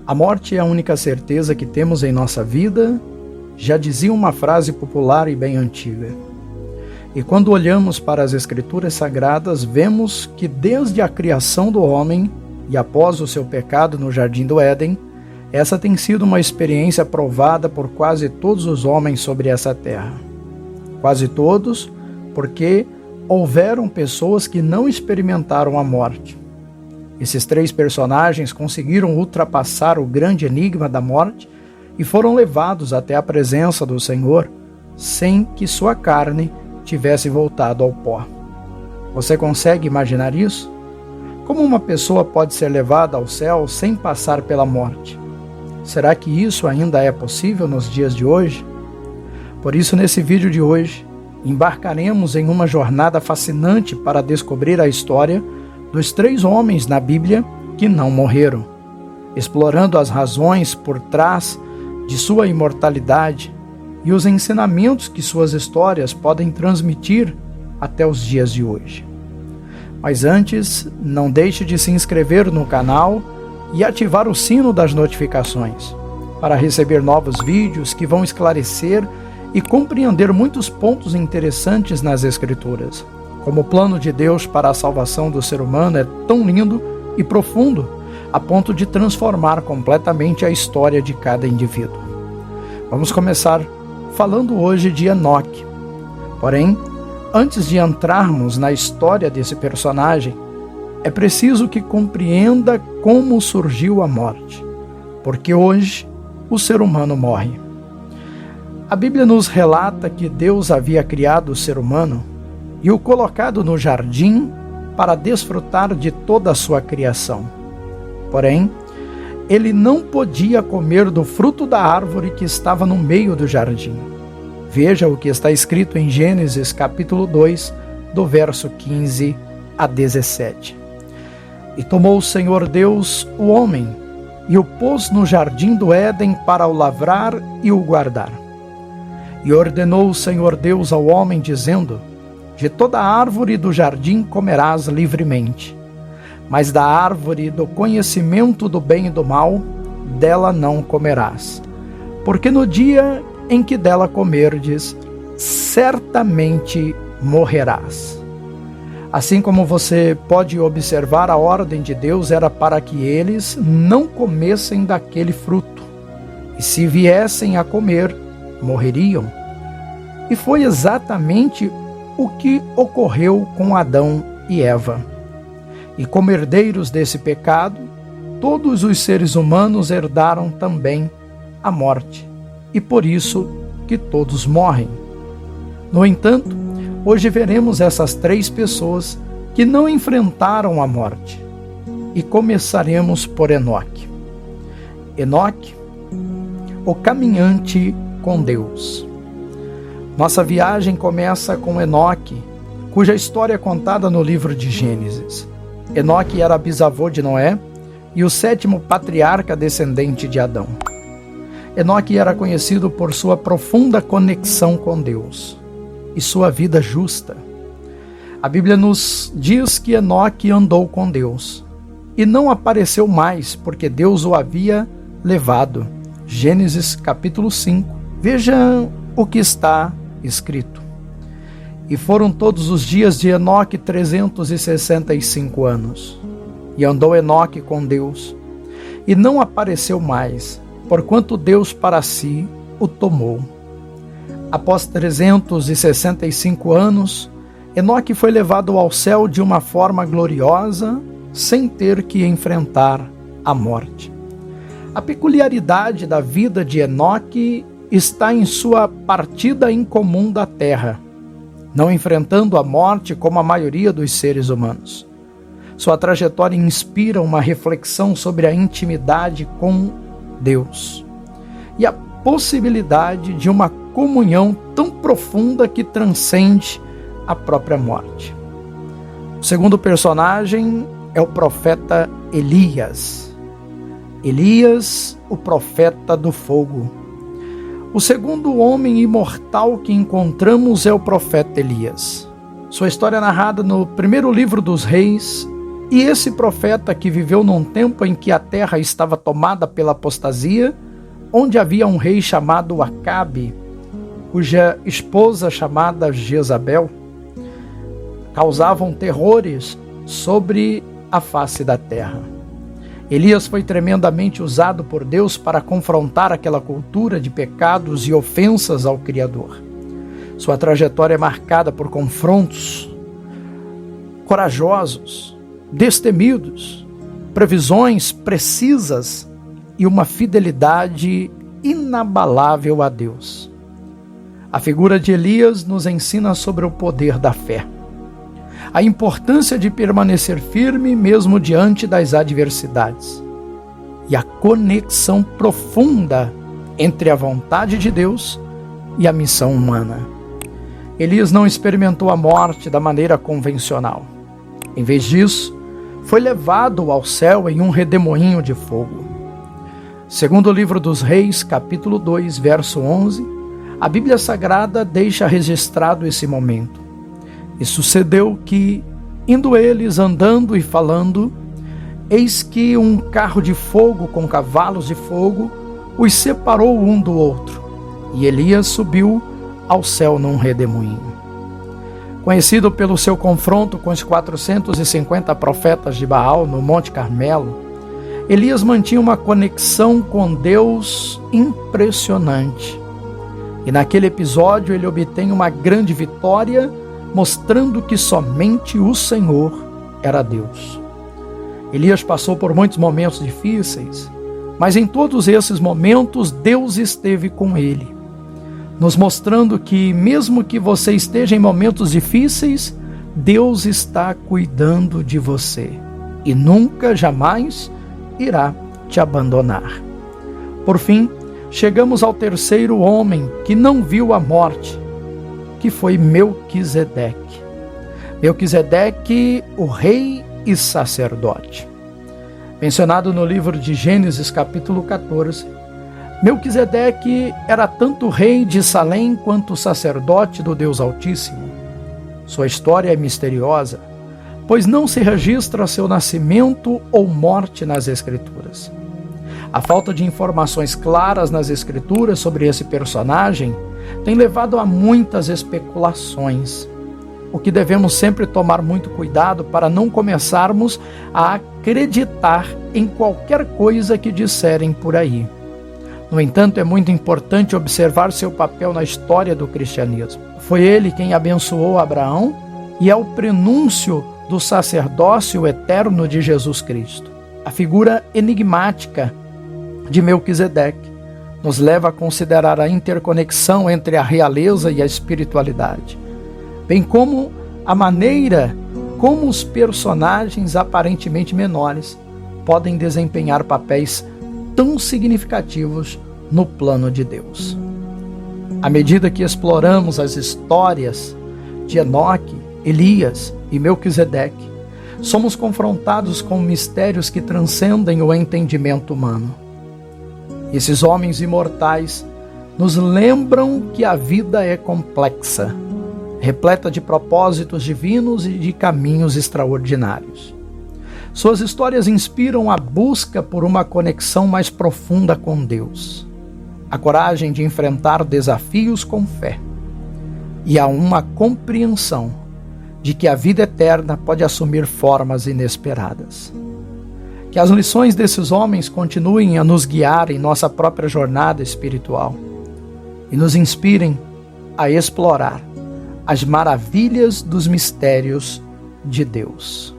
A morte é a única certeza que temos em nossa vida, já dizia uma frase popular e bem antiga. E quando olhamos para as Escrituras Sagradas, vemos que desde a criação do homem e após o seu pecado no Jardim do Éden, essa tem sido uma experiência provada por quase todos os homens sobre essa terra. Quase todos, porque houveram pessoas que não experimentaram a morte. Esses três personagens conseguiram ultrapassar o grande enigma da morte e foram levados até a presença do Senhor sem que sua carne tivesse voltado ao pó. Você consegue imaginar isso? Como uma pessoa pode ser levada ao céu sem passar pela morte? Será que isso ainda é possível nos dias de hoje? Por isso, nesse vídeo de hoje, embarcaremos em uma jornada fascinante para descobrir a história dos três homens na Bíblia que não morreram, explorando as razões por trás de sua imortalidade e os ensinamentos que suas histórias podem transmitir até os dias de hoje. Mas antes, não deixe de se inscrever no canal e ativar o sino das notificações para receber novos vídeos que vão esclarecer e compreender muitos pontos interessantes nas Escrituras. Como o plano de Deus para a salvação do ser humano é tão lindo e profundo, a ponto de transformar completamente a história de cada indivíduo. Vamos começar falando hoje de Enoque. Porém, antes de entrarmos na história desse personagem, é preciso que compreenda como surgiu a morte, porque hoje o ser humano morre. A Bíblia nos relata que Deus havia criado o ser humano e o colocado no jardim para desfrutar de toda a sua criação. Porém, ele não podia comer do fruto da árvore que estava no meio do jardim. Veja o que está escrito em Gênesis capítulo 2, do verso 15 a 17. E tomou o Senhor Deus o homem e o pôs no jardim do Éden para o lavrar e o guardar. E ordenou o Senhor Deus ao homem, dizendo: de toda árvore do jardim comerás livremente, mas da árvore do conhecimento do bem e do mal, dela não comerás. Porque no dia em que dela comerdes, certamente morrerás. Assim como você pode observar, a ordem de Deus era para que eles não comessem daquele fruto, e se viessem a comer, morreriam. E foi exatamente o que ocorreu com Adão e Eva. E como herdeiros desse pecado, todos os seres humanos herdaram também a morte, e por isso que todos morrem. No entanto, hoje veremos essas três pessoas que não enfrentaram a morte, e começaremos por Enoque. Enoque, o caminhante com Deus. Nossa viagem começa com Enoque, cuja história é contada no livro de Gênesis. Enoque era bisavô de Noé e o sétimo patriarca descendente de Adão. Enoque era conhecido por sua profunda conexão com Deus e sua vida justa. A Bíblia nos diz que Enoque andou com Deus e não apareceu mais porque Deus o havia levado. Gênesis capítulo 5. Vejam o que está escrito. E foram todos os dias de Enoque 365 anos. E andou Enoque com Deus, e não apareceu mais, porquanto Deus para si o tomou. Após 365 anos, Enoque foi levado ao céu de uma forma gloriosa, sem ter que enfrentar a morte. A peculiaridade da vida de Enoque está em sua partida incomum da terra, não enfrentando a morte como a maioria dos seres humanos. Sua trajetória inspira uma reflexão sobre a intimidade com Deus e a possibilidade de uma comunhão tão profunda que transcende a própria morte. O segundo personagem é o profeta Elias. Elias, o profeta do fogo. O segundo homem imortal que encontramos é o profeta Elias. Sua história é narrada no primeiro livro dos Reis E esse profeta que viveu num tempo em que a terra estava tomada pela apostasia, onde havia um rei chamado Acabe, cuja esposa chamada Jezabel causavam terrores sobre a face da terra. Elias foi tremendamente usado por Deus para confrontar aquela cultura de pecados e ofensas ao Criador. Sua trajetória é marcada por confrontos corajosos, destemidos, previsões precisas e uma fidelidade inabalável a Deus. A figura de Elias nos ensina sobre o poder da fé, a importância de permanecer firme mesmo diante das adversidades e a conexão profunda entre a vontade de Deus e a missão humana. Elias não experimentou a morte da maneira convencional. Em vez disso, foi levado ao céu em um redemoinho de fogo. Segundo o livro dos Reis, capítulo 2, verso 11, a Bíblia Sagrada deixa registrado esse momento. E sucedeu que, indo eles andando e falando, eis que um carro de fogo com cavalos de fogo os separou um do outro, e Elias subiu ao céu num redemoinho. Conhecido pelo seu confronto com os 450 profetas de Baal no Monte Carmelo, Elias mantinha uma conexão com Deus impressionante. E naquele episódio ele obtém uma grande vitória, mostrando que somente o Senhor era Deus. Elias passou por muitos momentos difíceis, mas em todos esses momentos Deus esteve com ele, nos mostrando que mesmo que você esteja em momentos difíceis, Deus está cuidando de você e nunca, jamais irá te abandonar. Por fim, chegamos ao terceiro homem que não viu a morte, que foi Melquisedeque. Melquisedeque, o rei e sacerdote. Mencionado no livro de Gênesis, capítulo 14, Melquisedeque era tanto rei de Salém quanto sacerdote do Deus Altíssimo. Sua história é misteriosa, pois não se registra seu nascimento ou morte nas Escrituras. A falta de informações claras nas Escrituras sobre esse personagem tem levado a muitas especulações, o que devemos sempre tomar muito cuidado para não começarmos a acreditar em qualquer coisa que disserem por aí. No entanto, é muito importante observar seu papel na história do cristianismo. Foi ele quem abençoou Abraão e é o prenúncio do sacerdócio eterno de Jesus Cristo. A figura enigmática de Melquisedeque nos leva a considerar a interconexão entre a realeza e a espiritualidade, bem como a maneira como os personagens aparentemente menores podem desempenhar papéis tão significativos no plano de Deus. À medida que exploramos as histórias de Enoque, Elias e Melquisedeque, somos confrontados com mistérios que transcendem o entendimento humano. Esses homens imortais nos lembram que a vida é complexa, repleta de propósitos divinos e de caminhos extraordinários. Suas histórias inspiram a busca por uma conexão mais profunda com Deus, a coragem de enfrentar desafios com fé e a uma compreensão de que a vida eterna pode assumir formas inesperadas. Que as lições desses homens continuem a nos guiar em nossa própria jornada espiritual e nos inspirem a explorar as maravilhas dos mistérios de Deus.